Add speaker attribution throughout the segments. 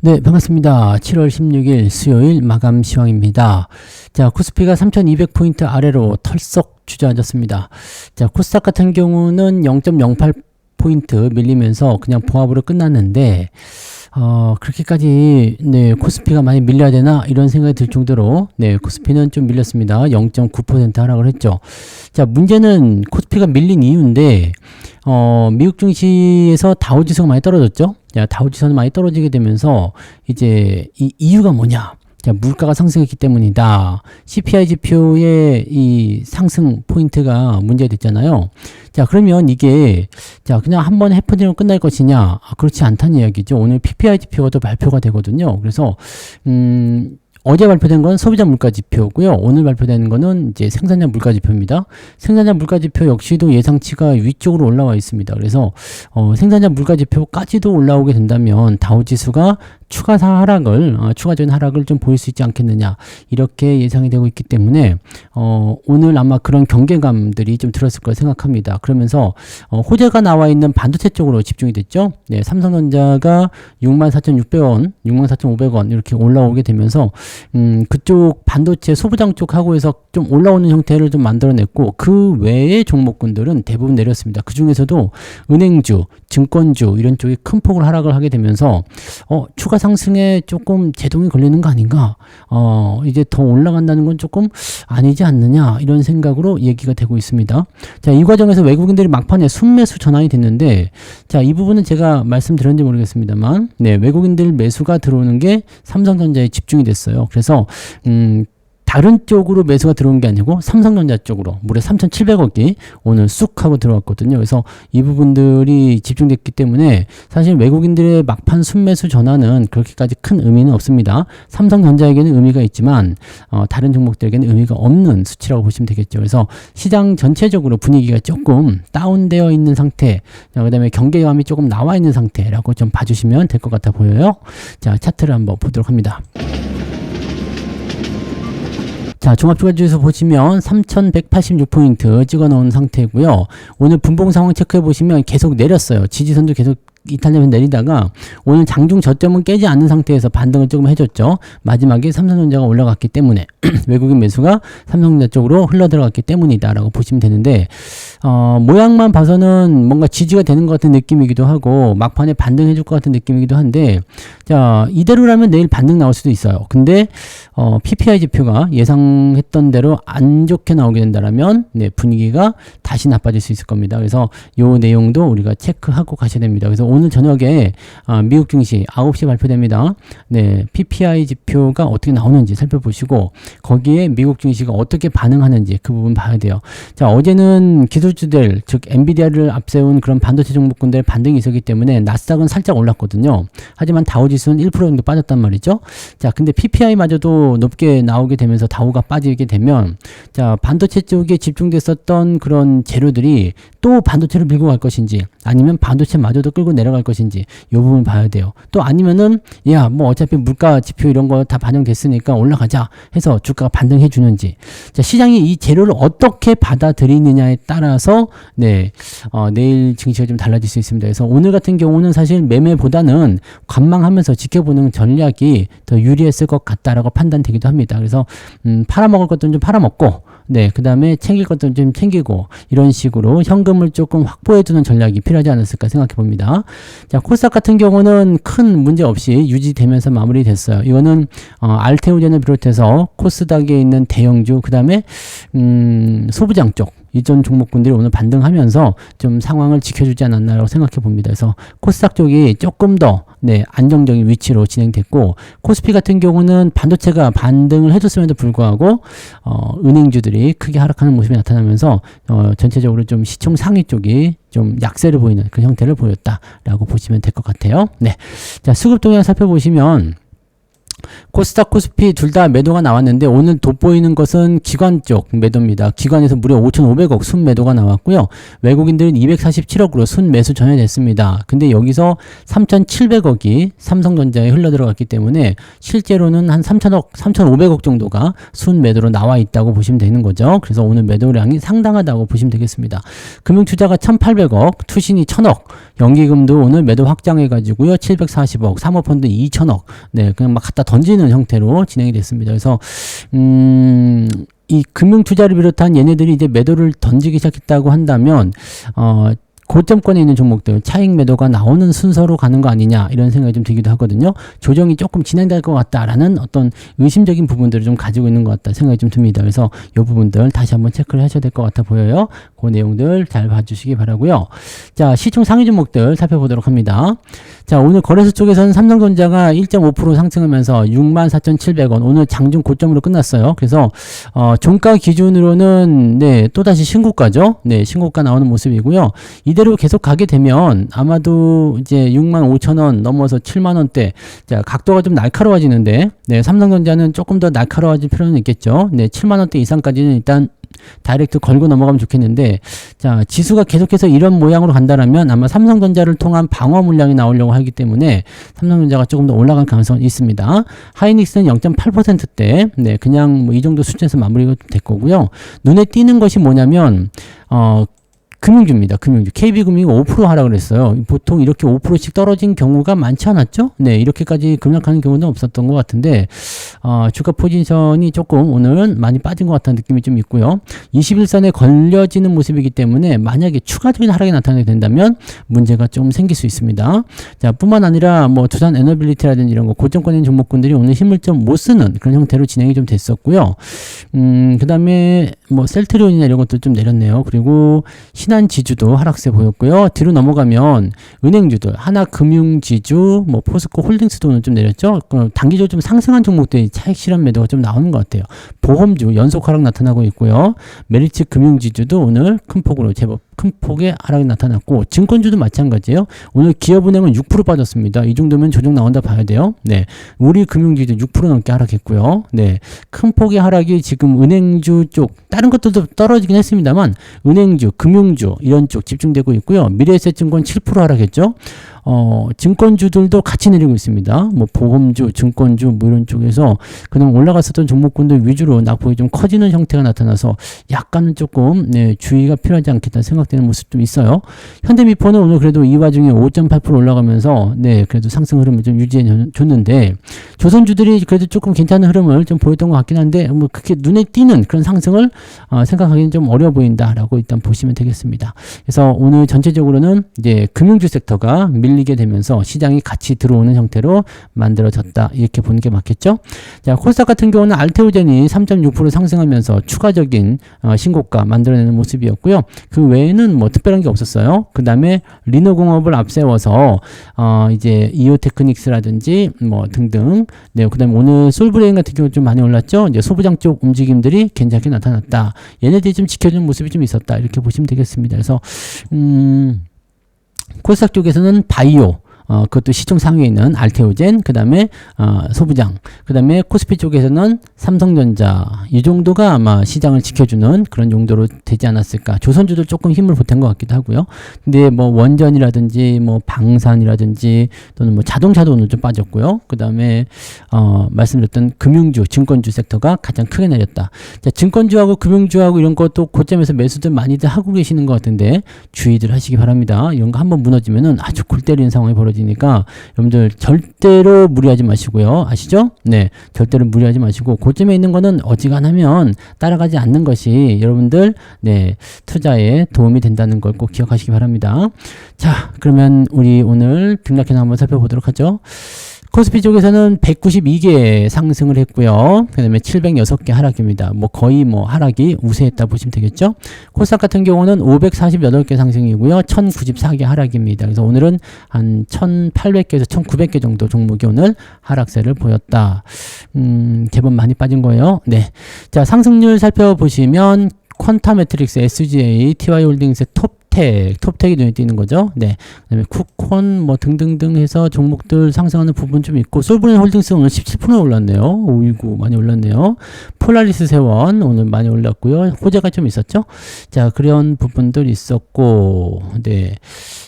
Speaker 1: 네, 반갑습니다. 7월 16일 수요일 마감 시황입니다. 자, 코스피가 3200포인트 아래로 털썩 주저앉았습니다. 자, 코스닥 같은 경우는 0.08포인트 밀리면서 그냥 봉합으로 끝났는데, 그렇게까지, 코스피가 많이 밀려야 되나? 이런 생각이 들 정도로, 코스피는 좀 밀렸습니다. 0.9% 하락을 했죠. 자, 문제는 코스피가 밀린 이유인데, 미국 증시에서 다우지수가 많이 떨어졌죠? 자, 다우지수는 많이 떨어지게 되면서, 이제, 이 이유가 뭐냐? 자, 물가가 상승했기 때문이다. CPI 지표의 이 상승 포인트가 문제가 됐잖아요. 자, 그러면 이게, 자, 그냥 한번 해프닝으로 끝날 것이냐? 그렇지 않다는 이야기죠. 오늘 PPI 지표가 또 발표가 되거든요. 그래서, 어제 발표된 건 소비자 물가 지표고요. 오늘 발표되는 거는 이제 생산자 물가 지표입니다. 생산자 물가 지표 역시도 예상치가 위쪽으로 올라와 있습니다. 그래서 생산자 물가 지표까지도 올라오게 된다면 다우지수가 추가적인 하락을 좀 보일 수 있지 않겠느냐, 이렇게 예상이 되고 있기 때문에 오늘 아마 그런 경계감들이 좀 들었을 거라 생각합니다. 그러면서 호재가 나와 있는 반도체 쪽으로 집중이 됐죠. 네, 삼성전자가 64,600원, 64,500원 이렇게 올라오게 되면서 그쪽 반도체 소부장 쪽하고 해서 좀 올라오는 형태를 좀 만들어냈고, 그 외의 종목군들은 대부분 내렸습니다. 그 중에서도 은행주, 증권주 이런 쪽이 큰 폭으로 하락을 하게 되면서 추가 상승에 조금 제동이 걸리는 거 아닌가, 이제 더 올라간다는 건 조금 아니지 않느냐, 이런 생각으로 얘기가 되고 있습니다. 자, 이 과정에서 외국인들이 막판에 순매수 전환이 됐는데, 자, 이 부분은 제가 말씀드렸는지 모르겠습니다만, 외국인들 매수가 들어오는 게 삼성전자에 집중이 됐어요. 그래서 다른 쪽으로 매수가 들어온 게 아니고 삼성전자 쪽으로 무려 3,700억이 오늘 쑥 하고 들어왔거든요. 그래서 이 부분들이 집중됐기 때문에 사실 외국인들의 막판 순매수 전환은 그렇게까지 큰 의미는 없습니다. 삼성전자에게는 의미가 있지만 다른 종목들에게는 의미가 없는 수치라고 보시면 되겠죠. 그래서 시장 전체적으로 분위기가 조금 다운되어 있는 상태, 그 다음에 경계감이 조금 나와 있는 상태라고 좀 봐주시면 될 것 같아 보여요. 자, 차트를 한번 보도록 합니다. 자, 종합주가지수에서 보시면 3,186포인트 찍어 놓은 상태고요. 오늘 분봉 상황 체크해 보시면 계속 내렸어요. 지지선도 계속 이탈되면서 내리다가 오늘 장중 저점은 깨지 않는 상태에서 반등을 조금 해줬죠. 마지막에 삼성전자가 올라갔기 때문에 외국인 매수가 삼성전자 쪽으로 흘러 들어갔기 때문이다 라고 보시면 되는데, 모양만 봐서는 뭔가 지지가 되는 것 같은 느낌이기도 하고 막판에 반등해 줄 것 같은 느낌이기도 한데, 자, 이대로라면 내일 반등 나올 수도 있어요. 근데 PPI 지표가 예상했던 대로 안 좋게 나오게 된다라면 분위기가 다시 나빠질 수 있을 겁니다. 그래서 요 내용도 우리가 체크하고 가셔야 됩니다. 그래서 오늘 저녁에 미국 증시 9시 발표됩니다. PPI 지표가 어떻게 나오는지 살펴보시고 거기에 미국 증시가 어떻게 반응하는지 그 부분 봐야 돼요. 자, 어제는 기술주들, 즉 엔비디아를 앞세운 그런 반도체 종목군들 반등이 있었기 때문에 나스닥은 살짝 올랐거든요. 하지만 다우지수는 1% 정도 빠졌단 말이죠. 자, 근데 PPI마저도 높게 나오게 되면서 다우가 빠지게 되면, 자, 반도체 쪽에 집중됐었던 그런 재료들이 또 반도체를 밀고 갈 것인지, 아니면 반도체마저도 끌고 내려갈 것인지, 이 부분 봐야 돼요. 또 아니면은 뭐 어차피 물가 지표 이런 거 다 반영됐으니까 올라가자 해서 주가가 반등해 주는지, 자, 시장이 이 재료를 어떻게 받아들이느냐에 따라서 내일 증시가 좀 달라질 수 있습니다. 그래서 오늘 같은 경우는 사실 매매보다는 관망하면서 지켜보는 전략이 더 유리했을 것 같다라고 판단되기도 합니다. 그래서 팔아먹을 것들은 좀 팔아먹고, 그 다음에 챙길 것들은 좀 챙기고, 이런 식으로 현금을 조금 확보해두는 전략이 필요하지 않았을까 생각해 봅니다. 자, 코스닥 같은 경우는 큰 문제 없이 유지되면서 마무리됐어요. 이거는 알테오젠을 비롯해서 코스닥에 있는 대형주, 그 다음에 소부장 쪽 이전 종목군들이 오늘 반등하면서 좀 상황을 지켜주지 않았나라고 생각해 봅니다. 그래서 코스닥 쪽이 조금 더 안정적인 위치로 진행됐고, 코스피 같은 경우는 반도체가 반등을 해줬음에도 불구하고 은행주들이 크게 하락하는 모습이 나타나면서 전체적으로 좀 시총 상위 쪽이 좀 약세를 보이는 그 형태를 보였다라고 보시면 될 것 같아요. 자, 수급 동향 살펴보시면 코스닥, 코스피 둘 다 매도가 나왔는데 오늘 돋보이는 것은 기관 쪽 매도입니다. 기관에서 무려 5,500억 순 매도가 나왔고요. 외국인들은 247억으로 순 매수 전해냈습니다. 근데 여기서 3,700억이 삼성전자에 흘러들어갔기 때문에 실제로는 한 3,000억, 3,500억 정도가 순 매도로 나와 있다고 보시면 되는 거죠. 그래서 오늘 매도량이 상당하다고 보시면 되겠습니다. 금융투자가 1,800억, 투신이 1,000억, 연기금도 오늘 매도 확장해가지고요. 740억, 사모펀드 2천억. 네, 그냥 막 갖다 던지는 형태로 진행이 됐습니다. 그래서, 이 금융투자를 비롯한 얘네들이 이제 매도를 던지기 시작했다고 한다면, 고점권에 있는 종목들 차익 매도가 나오는 순서로 가는 거 아니냐 이런 생각이 좀 들기도 하거든요. 조정이 조금 진행될 것 같다라는 어떤 의심적인 부분들을 좀 가지고 있는 것 같다 생각이 좀 듭니다. 그래서 이 부분들 다시 한번 체크를 하셔야 될 것 같아 보여요. 그 내용들 잘 봐주시기 바라고요. 자, 시총 상위 종목들 살펴보도록 합니다. 자, 오늘 거래소 쪽에서는 삼성전자가 1.5% 상승하면서 64,700원 오늘 장중 고점으로 끝났어요. 그래서 종가 기준으로는 네, 또다시 신고가죠. 네, 신고가 나오는 모습이고요. 이대로 계속 가게 되면 아마도 이제 65,000원 넘어서 7만원대. 자, 각도가 좀 날카로워지는데, 네, 삼성전자는 조금 더 날카로워질 필요는 있겠죠. 네, 7만원대 이상까지는 일단 다이렉트 걸고 넘어가면 좋겠는데, 자, 지수가 계속해서 이런 모양으로 간다라면 아마 삼성전자를 통한 방어 물량이 나오려고 하기 때문에 삼성전자가 조금 더 올라갈 가능성이 있습니다. 하이닉스는 0.8%대, 네, 그냥 뭐 이 정도 수준에서 마무리가 될 거고요. 눈에 띄는 것이 뭐냐면, 금융주입니다. 금융주. KB금융이 5% 하락을 했어요. 보통 이렇게 5%씩 떨어진 경우가 많지 않았죠? 네, 이렇게까지 급락하는 경우는 없었던 것 같은데, 주가 포지션이 조금 오늘은 많이 빠진 것 같다는 느낌이 좀 있고요. 21선에 걸려지는 모습이기 때문에 만약에 추가적인 하락이 나타나게 된다면 문제가 좀 생길 수 있습니다. 자, 뿐만 아니라 뭐 두산 에너빌리티라든지 이런 거 고점권인 종목군들이 오늘 힘을 좀 못 쓰는 그런 형태로 진행이 좀 됐었고요. 그 다음에 뭐 셀트리온이나 이런 것도 좀 내렸네요. 그리고 신한지주도 하락세 보였고요. 뒤로 넘어가면 은행주들, 하나금융지주, 뭐 포스코 홀딩스도 오늘 좀 내렸죠. 단기적으로 좀 상승한 종목들이 차익 실현 매도가 좀 나오는 것 같아요. 보험주 연속 하락 나타나고 있고요. 메리츠 금융지주도 오늘 큰 폭으로 제법 큰 폭의 하락이 나타났고, 증권주도 마찬가지예요. 오늘 기업은행은 6% 빠졌습니다. 이 정도면 조정 나온다 봐야 돼요. 네, 우리 금융주도 6% 넘게 하락했고요. 네, 큰 폭의 하락이 지금 은행주 쪽, 다른 것들도 떨어지긴 했습니다만 은행주, 금융주 이런 쪽 집중되고 있고요. 미래에셋증권 7% 하락했죠. 증권주들도 같이 내리고 있습니다. 뭐 보험주, 증권주 뭐 이런 쪽에서 그냥 올라갔었던 종목군들 위주로 낙폭이 좀 커지는 형태가 나타나서 약간은 조금 네, 주의가 필요하지 않겠다 생각되는 모습도 있어요. 현대미포는 오늘 그래도 이 와중에 5.8% 올라가면서 네, 그래도 상승 흐름을 좀 유지해 줬는데, 조선주들이 그래도 조금 괜찮은 흐름을 좀 보였던 것 같긴 한데 뭐 그렇게 눈에 띄는 그런 상승을 생각하기는 좀 어려워 보인다라고 일단 보시면 되겠습니다. 그래서 오늘 전체적으로는 이제 금융주 섹터가 밀리게 되면서 시장이 같이 들어오는 형태로 만들어졌다, 이렇게 보는 게 맞겠죠. 자, 코스닥 같은 경우는 알테오젠이 3.6% 상승하면서 추가적인 신고가 만들어내는 모습이었고요. 그 외에는 뭐 특별한 게 없었어요. 그 다음에 리노공업을 앞세워서 이제 이오테크닉스라든지 뭐 등등, 네, 그 다음에 오늘 솔브레인 같은 경우 좀 많이 올랐죠. 이제 소부장 쪽 움직임들이 괜찮게 나타났다. 얘네들이 좀 지켜주는 모습이 좀 있었다, 이렇게 보시면 되겠습니다. 그래서 코스닥 쪽에서는 바이오, 그것도 시총 상위에 있는 알테오젠, 그 다음에 소부장, 그 다음에 코스피 쪽에서는 삼성전자, 이 정도가 아마 시장을 지켜주는 그런 용도로 되지 않았을까. 조선주도 조금 힘을 보탠 것 같기도 하고요. 근데 뭐 원전이라든지 뭐 방산이라든지 또는 뭐 자동차도 오늘 좀 빠졌고요. 그 다음에 말씀드렸던 금융주, 증권주 섹터가 가장 크게 내렸다. 자, 증권주하고 금융주하고 이런 것도 고점에서 매수들 많이들 하고 계시는 것 같은데 주의들 하시기 바랍니다. 이런 거 한번 무너지면은 아주 골 때리는 상황이 벌어지니까 여러분들 절대로 무리하지 마시고요. 아시죠? 네, 절대로 무리하지 마시고 고점에 있는 거는 어지간하면 따라가지 않는 것이 여러분들 네, 투자에 도움이 된다는 걸 꼭 기억하시기 바랍니다. 자, 그러면 우리 오늘 등락해서 한번 살펴보도록 하죠. 코스피 쪽에서는 192개 상승을 했고요. 그 다음에 706개 하락입니다. 뭐 거의 뭐 하락이 우세했다 보시면 되겠죠. 코스닥 같은 경우는 548개 상승이고요. 1094개 하락입니다. 그래서 오늘은 한 1800개에서 1900개 정도 종목이 오늘 하락세를 보였다. 제법 많이 빠진 거예요. 네. 자, 상승률 살펴보시면 퀀타 매트릭스, SGA, TY홀딩스의 톱텍이 눈에 띄는 거죠. 네. 그 다음에 쿠콘 뭐 등등등 해서 종목들 상승하는 부분 좀 있고, 솔브레인 홀딩스 오늘 17% 올랐네요. 오이구 많이 올랐네요. 폴라리스 세원 오늘 많이 올랐고요. 호재가 좀 있었죠. 자, 그런 부분들 있었고, 네.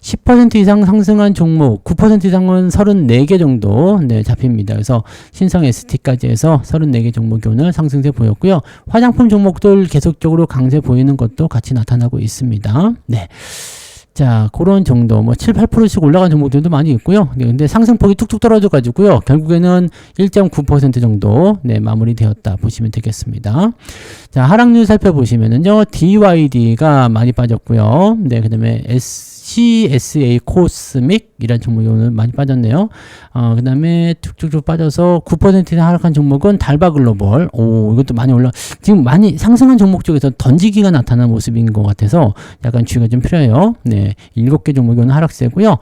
Speaker 1: 10% 이상 상승한 종목, 9% 이상은 34개 정도 네, 잡힙니다. 그래서 신성 ST까지 해서 34개 종목이 오늘 상승세 보였고요. 화장품 종목들 계속적으로 강세 보이는 것도 같이 나타나고 있습니다. 네. 자, 그런 정도, 뭐 7, 8%씩 올라간 종목들도 많이 있고요. 네, 근데 상승폭이 뚝뚝 떨어져 가지고요. 결국에는 1.9% 정도, 네, 마무리되었다 보시면 되겠습니다. 자, 하락률 살펴보시면은요, DYD가 많이 빠졌고요. 네, 그 다음에 CSA 코스믹 이란 종목이 오늘 많이 빠졌네요. 그 다음에 쭉쭉쭉 빠져서 9% 하락한 종목은 달바글로벌. 오, 이것도 많이 지금 많이 상승한 종목 쪽에서 던지기가 나타난 모습인 것 같아서 약간 주의가 좀 필요해요. 네, 7개 종목이 오늘 하락세고요.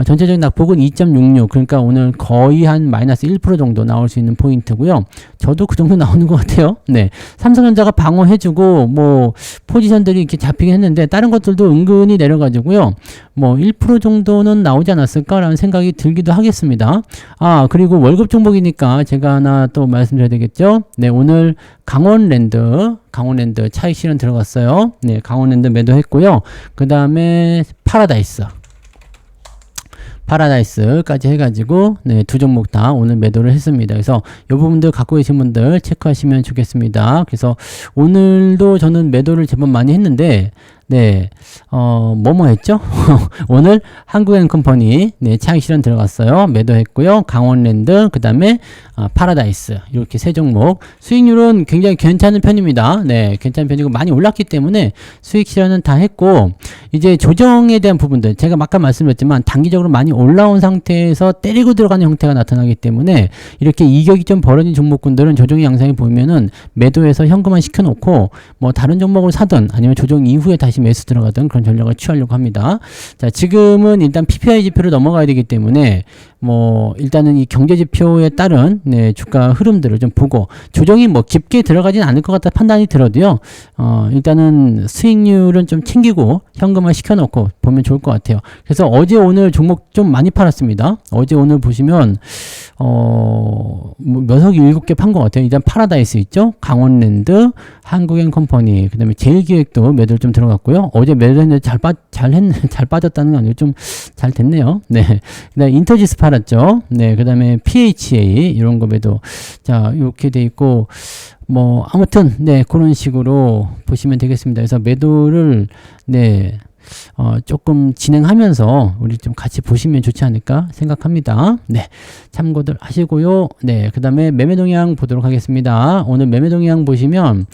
Speaker 1: 전체적인 낙폭은 2.66. 그러니까 오늘 거의 한 마이너스 1% 정도 나올 수 있는 포인트고요. 저도 그 정도 나오는 것 같아요. 네, 삼성전자가 방어해주고 뭐 포지션들이 이렇게 잡히긴 했는데 다른 것들도 은근히 내려가지고요. 뭐 1% 정도는 나오지 않았을까라는 생각이 들기도 하겠습니다. 그리고 월급 종목이니까 제가 하나 또 말씀드려야 되겠죠. 네, 오늘 강원랜드 차익 실현 들어갔어요. 네, 강원랜드 매도했고요. 그 다음에 파라다이스까지 해가지고 네, 두 종목 다 오늘 매도를 했습니다. 그래서 이 부분들 갖고 계신 분들 체크하시면 좋겠습니다. 그래서 오늘도 저는 매도를 제법 많이 했는데 네, 뭐뭐 했죠? 오늘 한국엔컴퍼니, 네, 차익 실현 들어갔어요. 매도했고요. 강원랜드, 그 다음에, 파라다이스. 이렇게 세 종목. 수익률은 굉장히 괜찮은 편입니다. 네, 괜찮은 편이고 많이 올랐기 때문에 수익 실현은 다 했고, 이제 조정에 대한 부분들, 제가 아까 말씀드렸지만 단기적으로 많이 올라온 상태에서 때리고 들어가는 형태가 나타나기 때문에 이렇게 이격이 좀 벌어진 종목군들은 조정의 양상이 보이면은 매도해서 현금화 시켜놓고 뭐 다른 종목을 사든 아니면 조정 이후에 다시 매수 들어가던 그런 전략을 취하려고 합니다. 자, 지금은 일단 PPI 지표로 넘어가야 되기 때문에 뭐 일단은 이 경제 지표에 따른 네, 주가 흐름들을 좀 보고 조정이 뭐 깊게 들어가진 않을 것 같다 판단이 들어도요. 일단은 수익률은 좀 챙기고 현금화 시켜놓고 보면 좋을 것 같아요. 그래서 어제 오늘 종목 좀 많이 팔았습니다. 어제 오늘 보시면 뭐 몇 억이 7개 판 것 같아요. 일단 파라다이스 있죠. 강원랜드, 한국엔컴퍼니, 그 다음에 제일기획도 매도를 좀 들어갔고요. 어제 매도했는데 잘 빠졌다는 건 아니고 좀 잘 됐네요. 네. 그 다음에 인터지스 팔았죠. 네. 그 다음에 PHA 이런 거 매도. 자, 이렇게 돼 있고, 뭐, 아무튼, 네. 그런 식으로 보시면 되겠습니다. 그래서 매도를, 네. 조금 진행하면서 우리 좀 같이 보시면 좋지 않을까 생각합니다. 네. 참고들 하시고요. 네. 그 다음에 매매 동향 보도록 하겠습니다. 오늘 매매 동향 보시면,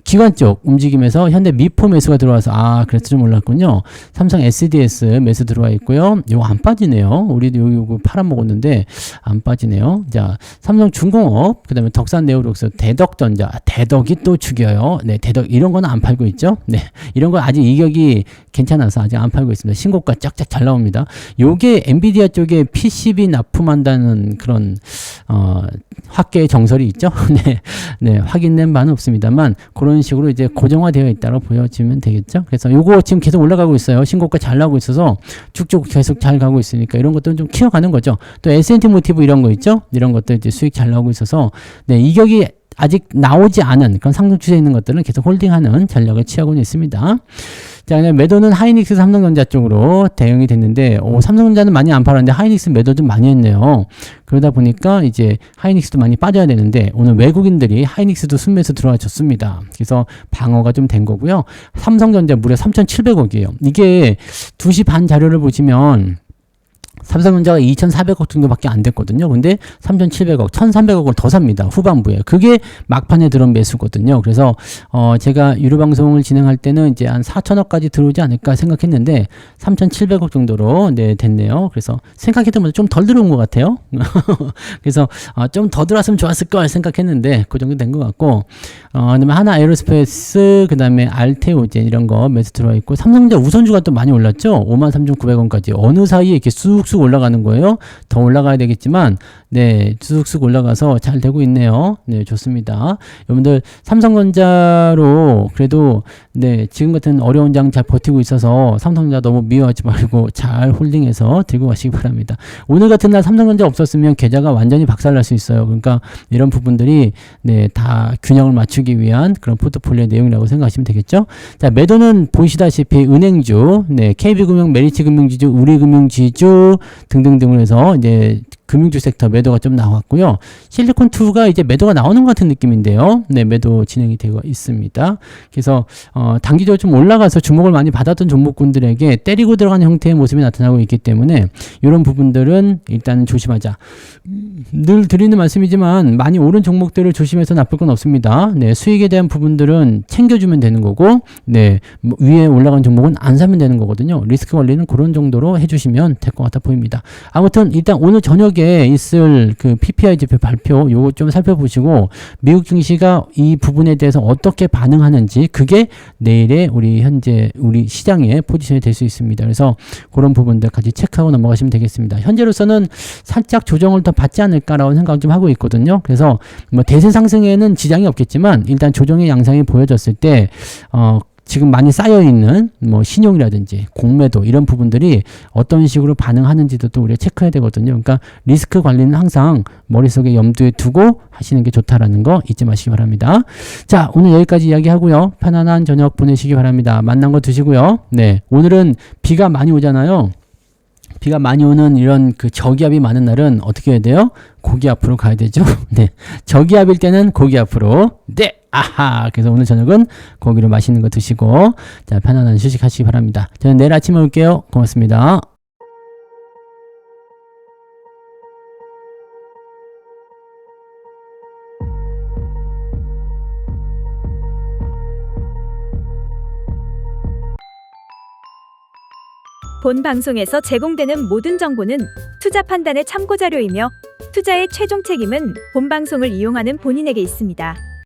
Speaker 1: 기관 쪽 움직임에서 현대 미포 매수가 들어와서 그래서 좀 올랐군요. 삼성 SDS 매수 들어와 있고요. 이거 안 빠지네요. 우리도 요거 팔아먹었는데 안 빠지네요. 자, 삼성 중공업, 그 다음에 덕산 네오록스, 대덕전자, 대덕이 또 죽여요. 네, 대덕 이런 거는 안 팔고 있죠. 네, 이런 거 아직 이격이 괜찮아서 아직 안 팔고 있습니다. 신고가 쫙쫙 잘 나옵니다. 요게 엔비디아 쪽에 PCB 납품한다는 그런 확계의 정설이 있죠. 네, 네, 확인된 바는 없습니다만 그런 식으로 이제 고정화되어 있다고 보여지면 되겠죠. 그래서 요거 지금 계속 올라가고 있어요. 신고가 잘 나오고 있어서 쭉쭉 계속 잘 가고 있으니까 이런 것들은 좀 키워가는 거죠. 또 S&T 모티브 이런 거 있죠. 이런 것들 이제 수익 잘 나오고 있어서 네, 이격이 아직 나오지 않은 그런 상승 추세에 있는 것들은 계속 홀딩하는 전략을 취하고는 있습니다. 자, 매도는 하이닉스 삼성전자 쪽으로 대응이 됐는데, 삼성전자는 많이 안 팔았는데 하이닉스 매도 좀 많이 했네요. 그러다 보니까 이제 하이닉스도 많이 빠져야 되는데, 오늘 외국인들이 하이닉스도 순매수 들어와 줬습니다. 그래서 방어가 좀 된 거고요. 삼성전자 무려 3,700억이에요. 이게 2시 반 자료를 보시면, 삼성전자가 2,400억 정도밖에 안 됐거든요. 근데 3,700억, 1,300억을 더 삽니다. 후반부에. 그게 막판에 들어온 매수거든요. 그래서 제가 유료 방송을 진행할 때는 이제 한 4,000억까지 들어오지 않을까 생각했는데 3,700억 정도로 네, 됐네요. 그래서 생각했던 것보다 좀 덜 들어온 것 같아요. 그래서 좀 더 들어왔으면 좋았을 걸 생각했는데 그 정도 된 것 같고 그다음에 하나 에어로스페이스, 그다음에 알테오젠 이런 거 매수 들어와 있고 삼성전자 우선주가 또 많이 올랐죠. 53,900원까지 어느 사이에 이렇게 쑥쑥 올라가는 거예요. 더 올라가야 되겠지만 네, 쑥쑥 올라가서 잘 되고 있네요. 네, 좋습니다. 여러분들 삼성전자로 그래도 네, 지금 같은 어려운 장 잘 버티고 있어서 삼성전자 너무 미워하지 말고 잘 홀딩해서 들고 가시기 바랍니다. 오늘 같은 날 삼성전자 없었으면 계좌가 완전히 박살날 수 있어요. 그러니까 이런 부분들이 네, 다 균형을 맞추기 위한 그런 포트폴리오 내용이라고 생각하시면 되겠죠. 자, 매도는 보시다시피 은행주, 네, KB금융, 메리츠금융지주, 우리금융지주 등등등을 해서 이제 금융주 섹터 매도가 좀 나왔고요. 실리콘2가 이제 매도가 나오는 것 같은 느낌인데요. 네, 매도 진행이 되고 있습니다. 그래서 단기적으로 좀 올라가서 주목을 많이 받았던 종목군들에게 때리고 들어가는 형태의 모습이 나타나고 있기 때문에 이런 부분들은 일단 조심하자. 늘 드리는 말씀이지만 많이 오른 종목들을 조심해서 나쁠 건 없습니다. 네, 수익에 대한 부분들은 챙겨주면 되는 거고, 네, 위에 올라간 종목은 안 사면 되는 거거든요. 리스크 관리는 그런 정도로 해주시면 될 것 같아 보입니다. 아무튼 일단 오늘 저녁에 있을 그 PPI 지표 발표 요거 좀 살펴보시고 미국 증시가 이 부분에 대해서 어떻게 반응하는지 그게 내일의 우리 현재 우리 시장의 포지션이 될 수 있습니다. 그래서 그런 부분들 같이 체크하고 넘어가시면 되겠습니다. 현재로서는 살짝 조정을 더 받지 않을까라는 생각을 좀 하고 있거든요. 그래서 뭐 대세 상승에는 지장이 없겠지만 일단 조정의 양상이 보여졌을 때 지금 많이 쌓여있는 뭐 신용이라든지 공매도 이런 부분들이 어떤 식으로 반응하는지도 또 우리가 체크해야 되거든요. 그러니까 리스크 관리는 항상 머릿속에 염두에 두고 하시는 게 좋다라는 거 잊지 마시기 바랍니다. 자, 오늘 여기까지 이야기하고요. 편안한 저녁 보내시기 바랍니다. 만난 거 드시고요. 네, 오늘은 비가 많이 오잖아요. 비가 많이 오는 이런 그 저기압이 많은 날은 어떻게 해야 돼요? 고기 앞으로 가야 되죠. 네, 저기압일 때는 고기 앞으로. 네, 아하. 그래서 오늘 저녁은 고기로 맛있는 거 드시고 자, 편안한 휴식하시기 바랍니다. 저는 내일 아침에 올게요. 고맙습니다.
Speaker 2: 본 방송에서 제공되는 모든 정보는 투자 판단의 참고 자료이며 투자의 최종 책임은 본 방송을 이용하는 본인에게 있습니다.